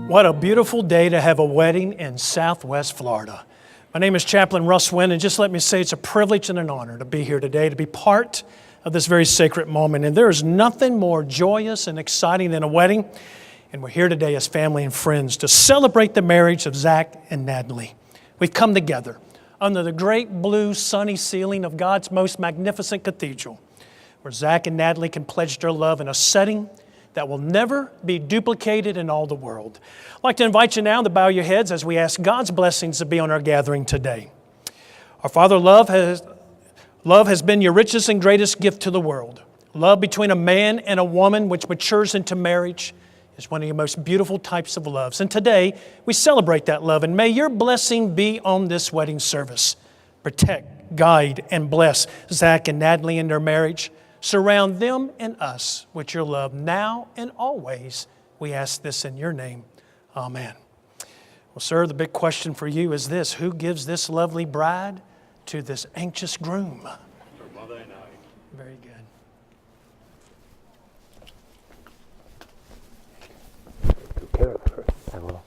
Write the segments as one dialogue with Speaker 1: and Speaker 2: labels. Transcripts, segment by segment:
Speaker 1: What a beautiful day to have a wedding in Southwest Florida. My name is Chaplain Russ Wynn, and just let me say it's a privilege and an honor to be here today, to be part of this very sacred moment. And there is nothing more joyous and exciting than a wedding. And we're here today as family and friends to celebrate the marriage of Zach and Nathalie. We've come together under the great blue sunny ceiling of God's most magnificent cathedral, where Zach and Nathalie can pledge their love in a setting that will never be duplicated in all the world. I'd like to invite you now to bow your heads as we ask God's blessings to be on our gathering today. Our Father, love has been your richest and greatest gift to the world. Love between a man and a woman, which matures into marriage, is one of your most beautiful types of loves. And today, we celebrate that love. And may your blessing be on this wedding service. Protect, guide, and bless Zach and Nathalie in their marriage. Surround them and us with your love now and always. We ask this in your name. Amen. Well, sir, the big question for you is this: who gives this lovely bride to this anxious groom?
Speaker 2: Her mother and I.
Speaker 1: Very good.
Speaker 3: Take care of her. I will.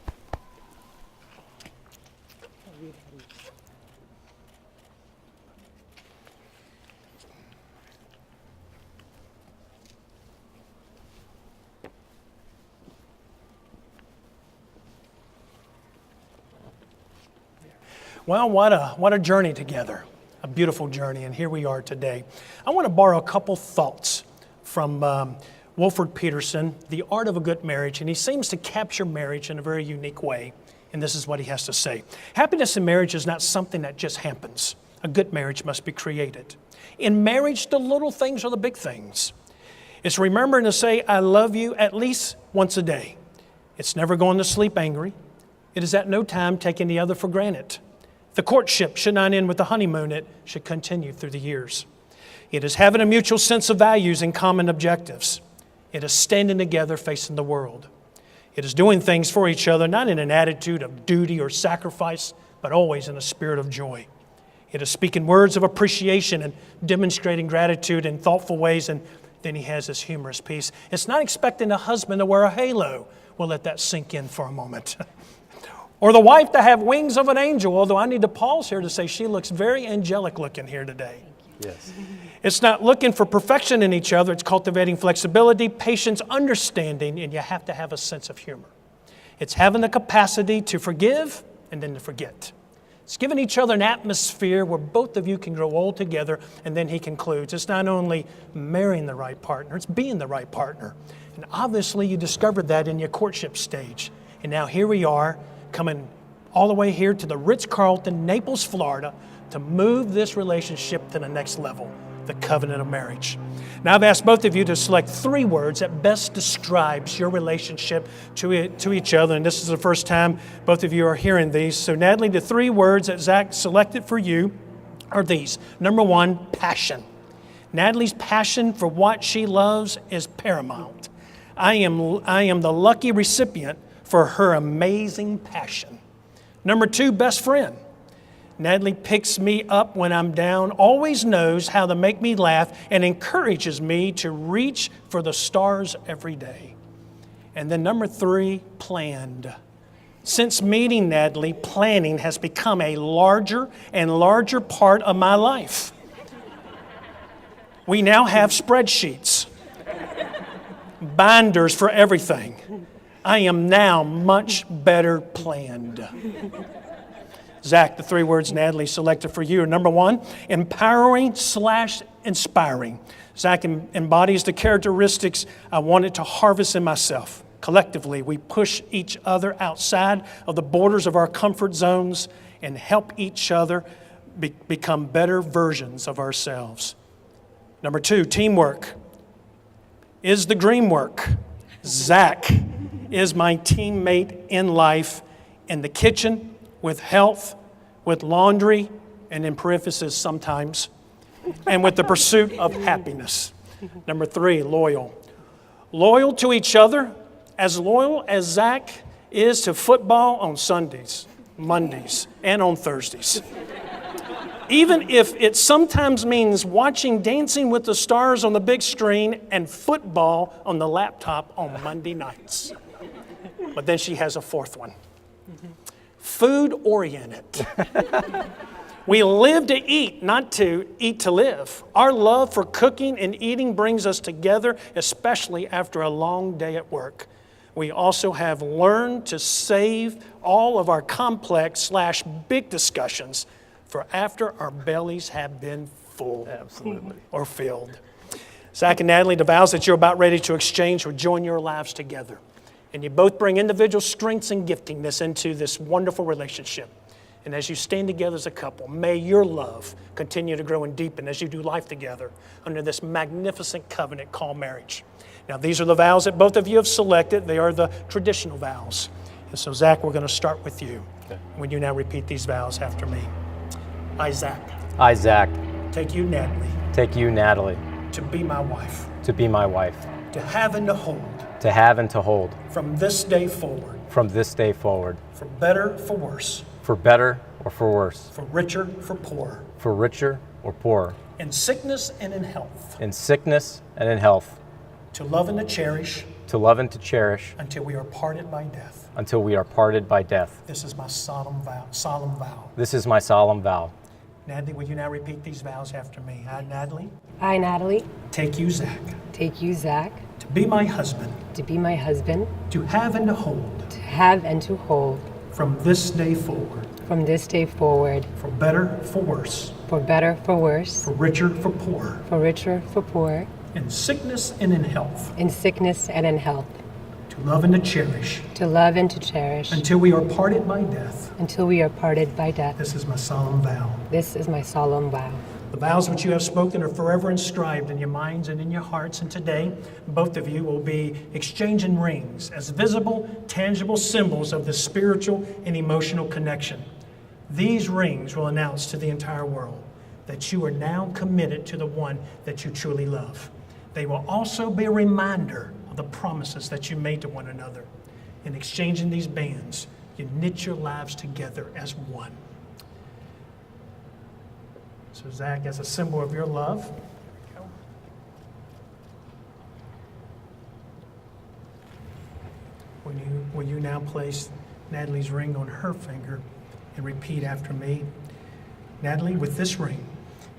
Speaker 1: Well, what a journey together, a beautiful journey, and here we are today. I want to borrow a couple thoughts from Wilford Peterson, The Art of a Good Marriage, and he seems to capture marriage in a very unique way, and this is what he has to say. Happiness in marriage is not something that just happens. A good marriage must be created. In marriage, the little things are the big things. It's remembering to say, I love you at least once a day. It's never going to sleep angry. It is at no time taking the other for granted. The courtship should not end with the honeymoon. It should continue through the years. It is having a mutual sense of values and common objectives. It is standing together facing the world. It is doing things for each other, not in an attitude of duty or sacrifice, but always in a spirit of joy. It is speaking words of appreciation and demonstrating gratitude in thoughtful ways, and then he has this humorous piece. It's not expecting a husband to wear a halo. We'll let that sink in for a moment. Or the wife to have wings of an angel, although I need to pause here to say she looks very angelic looking here today.
Speaker 3: Yes.
Speaker 1: It's not looking for perfection in each other. It's cultivating flexibility, patience, understanding, and you have to have a sense of humor. It's having the capacity to forgive and then to forget. It's giving each other an atmosphere where both of you can grow old together, and then he concludes. It's not only marrying the right partner, it's being the right partner. And obviously you discovered that in your courtship stage. And now here we are, coming all the way here to the Ritz-Carlton, Naples, Florida, to move this relationship to the next level, the covenant of marriage. Now I've asked both of you to select 3 words that best describes your relationship to each other, and this is the first time both of you are hearing these. So Nathalie, the 3 words that Zach selected for you are these. Number 1, passion. Nathalie's passion for what she loves is paramount. I am the lucky recipient for her amazing passion. Number 2, best friend. Nathalie picks me up when I'm down, always knows how to make me laugh, and encourages me to reach for the stars every day. And then number 3, planned. Since meeting Nathalie, planning has become a larger and larger part of my life. We now have spreadsheets, binders for everything. I am now much better planned. Zach, the 3 words Nathalie selected for you are number 1, empowering/inspiring. Zach embodies the characteristics I wanted to harvest in myself. Collectively, we push each other outside of the borders of our comfort zones and help each other become better versions of ourselves. Number 2, teamwork is the dream work. Zach is my teammate in life, in the kitchen, with health, with laundry, and in parentheses sometimes, and with the pursuit of happiness. Number 3, loyal. Loyal to each other, as loyal as Zach is to football on Sundays, Mondays, and on Thursdays. Even if it sometimes means watching Dancing with the Stars on the big screen and football on the laptop on Monday nights. But then she has a fourth one. Food-oriented. We live to eat, not to eat to live. Our love for cooking and eating brings us together, especially after a long day at work. We also have learned to save all of our complex/big discussions for after our bellies have been full.
Speaker 3: Absolutely.
Speaker 1: Or filled. Zach and Nathalie, the vows that you're about ready to exchange will join your lives together. And you both bring individual strengths and giftingness into this wonderful relationship. And as you stand together as a couple, may your love continue to grow and deepen as you do life together under this magnificent covenant called marriage. Now, these are the vows that both of you have selected. They are the traditional vows. And so, Zach, we're going to start with you.
Speaker 3: Okay.
Speaker 1: When you now repeat these vows after me. I, Zach,
Speaker 3: I, Zach,
Speaker 1: take you, Nathalie,
Speaker 3: take you, Nathalie,
Speaker 1: to be my wife,
Speaker 3: to be my wife,
Speaker 1: to have and to hold,
Speaker 3: to have and to hold,
Speaker 1: from this day forward,
Speaker 3: from this day forward,
Speaker 1: for better, for worse,
Speaker 3: for better or for worse,
Speaker 1: for richer, for poorer,
Speaker 3: for richer or poorer,
Speaker 1: in sickness and in health,
Speaker 3: in sickness and in health,
Speaker 1: to love and to cherish,
Speaker 3: to love and to cherish,
Speaker 1: until we are parted by death.
Speaker 3: until we are parted by death.
Speaker 1: This is my solemn vow. Solemn vow.
Speaker 3: This is my solemn vow.
Speaker 1: Nathalie, will you now repeat these vows after me? I, Nathalie,
Speaker 2: I, Nathalie,
Speaker 1: take you, Zach,
Speaker 2: take you, Zach,
Speaker 1: to be my husband,
Speaker 2: to be my husband,
Speaker 1: to have and to hold,
Speaker 2: to have and to hold,
Speaker 1: from this day forward,
Speaker 2: from this day forward,
Speaker 1: for better, for worse,
Speaker 2: for better, for worse,
Speaker 1: for richer, for poorer,
Speaker 2: for richer, for poorer,
Speaker 1: in sickness and in health,
Speaker 2: in sickness and in health,
Speaker 1: to love and to cherish,
Speaker 2: to love and to cherish,
Speaker 1: until we are parted by death.
Speaker 2: until we are parted by death.
Speaker 1: This is my solemn vow.
Speaker 2: This is my solemn vow.
Speaker 1: The vows which you have spoken are forever inscribed in your minds and in your hearts, and today both of you will be exchanging rings as visible, tangible symbols of the spiritual and emotional connection. These rings will announce to the entire world that you are now committed to the one that you truly love. They will also be a reminder of the promises that you made to one another. In exchanging these bands, you knit your lives together as one. So, Zach, as a symbol of your love, will you now place Nathalie's ring on her finger and repeat after me? Nathalie, with this ring,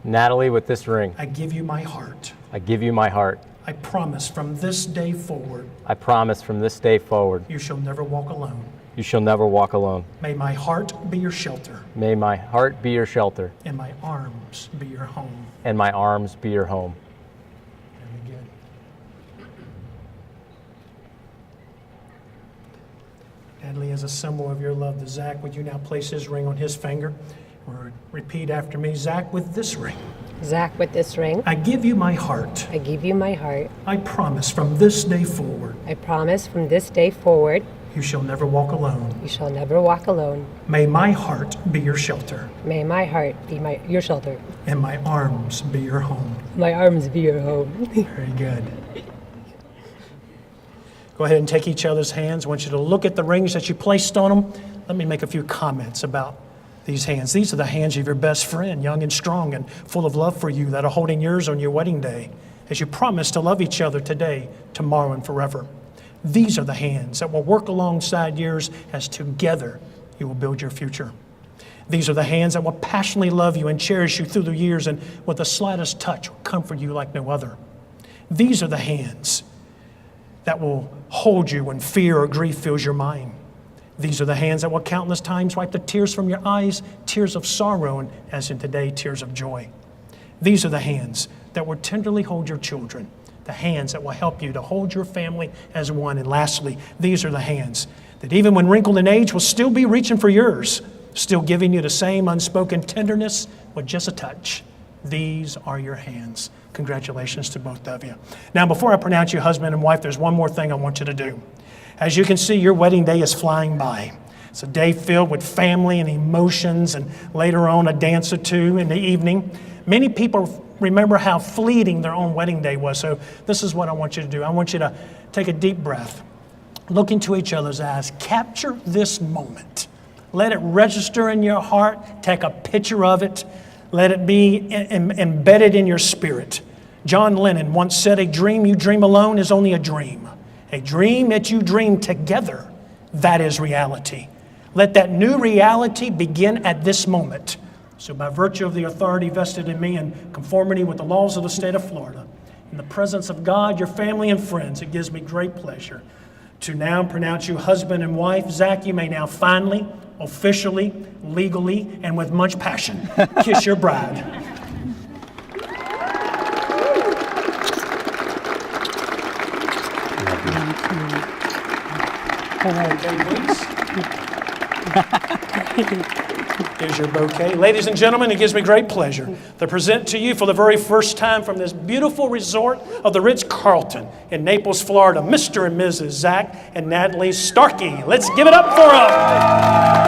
Speaker 3: Nathalie, with this ring,
Speaker 1: I give you my heart.
Speaker 3: I give you my heart.
Speaker 1: I promise from this day forward,
Speaker 3: I promise from this day forward,
Speaker 1: you shall never walk alone.
Speaker 3: you shall never walk alone.
Speaker 1: May my heart be your shelter,
Speaker 3: May my heart be your shelter,
Speaker 1: and my arms be your home.
Speaker 3: and my arms be your home.
Speaker 1: Very good. Nathalie, as a symbol of your love to Zach, would you now place his ring on his finger? Or repeat after me. Zach, with this ring,
Speaker 2: Zach, with this ring,
Speaker 1: I give you my heart.
Speaker 2: I give you my heart.
Speaker 1: I promise from this day forward,
Speaker 2: I promise from this day forward,
Speaker 1: you shall never walk alone.
Speaker 2: you shall never walk alone.
Speaker 1: May my heart be your shelter,
Speaker 2: May my heart be your shelter,
Speaker 1: and my arms be your home.
Speaker 2: my arms be your home.
Speaker 1: Very good. Go ahead and take each other's hands. I want you to look at the rings that you placed on them. Let me make a few comments about these hands. These are the hands of your best friend, young and strong and full of love for you, that are holding yours on your wedding day as you promise to love each other today, tomorrow, and forever. These are the hands that will work alongside yours as together you will build your future. These are the hands that will passionately love you and cherish you through the years, and with the slightest touch will comfort you like no other. These are the hands that will hold you when fear or grief fills your mind. These are the hands that will countless times wipe the tears from your eyes, tears of sorrow, and as in today, tears of joy. These are the hands that will tenderly hold your children, the hands that will help you to hold your family as one. And lastly, these are the hands that even when wrinkled in age will still be reaching for yours, still giving you the same unspoken tenderness with just a touch. These are your hands. Congratulations to both of you. Now, before I pronounce you husband and wife, there's one more thing I want you to do. As you can see, your wedding day is flying by. It's a day filled with family and emotions, and later on a dance or two in the evening. Many people remember how fleeting their own wedding day was, so this is what I want you to do. I want you to take a deep breath, look into each other's eyes, capture this moment. Let it register in your heart, take a picture of it, let it be embedded in your spirit. John Lennon once said, "A dream you dream alone is only a dream. A dream that you dream together That is reality. Let that new reality begin at this moment. So by virtue of the authority vested in me in conformity with the laws of the state of Florida, in the presence of God, your family, and friends, it gives me great pleasure to now pronounce you husband and wife. Zach, you may now finally, officially, legally, and with much passion kiss your bride. Okay, please. Here's your bouquet. Ladies and gentlemen, it gives me great pleasure to present to you for the very first time from this beautiful resort of the Ritz-Carlton in Naples, Florida, Mr. and Mrs. Zach and Nathalie Starkey. Let's give it up for them.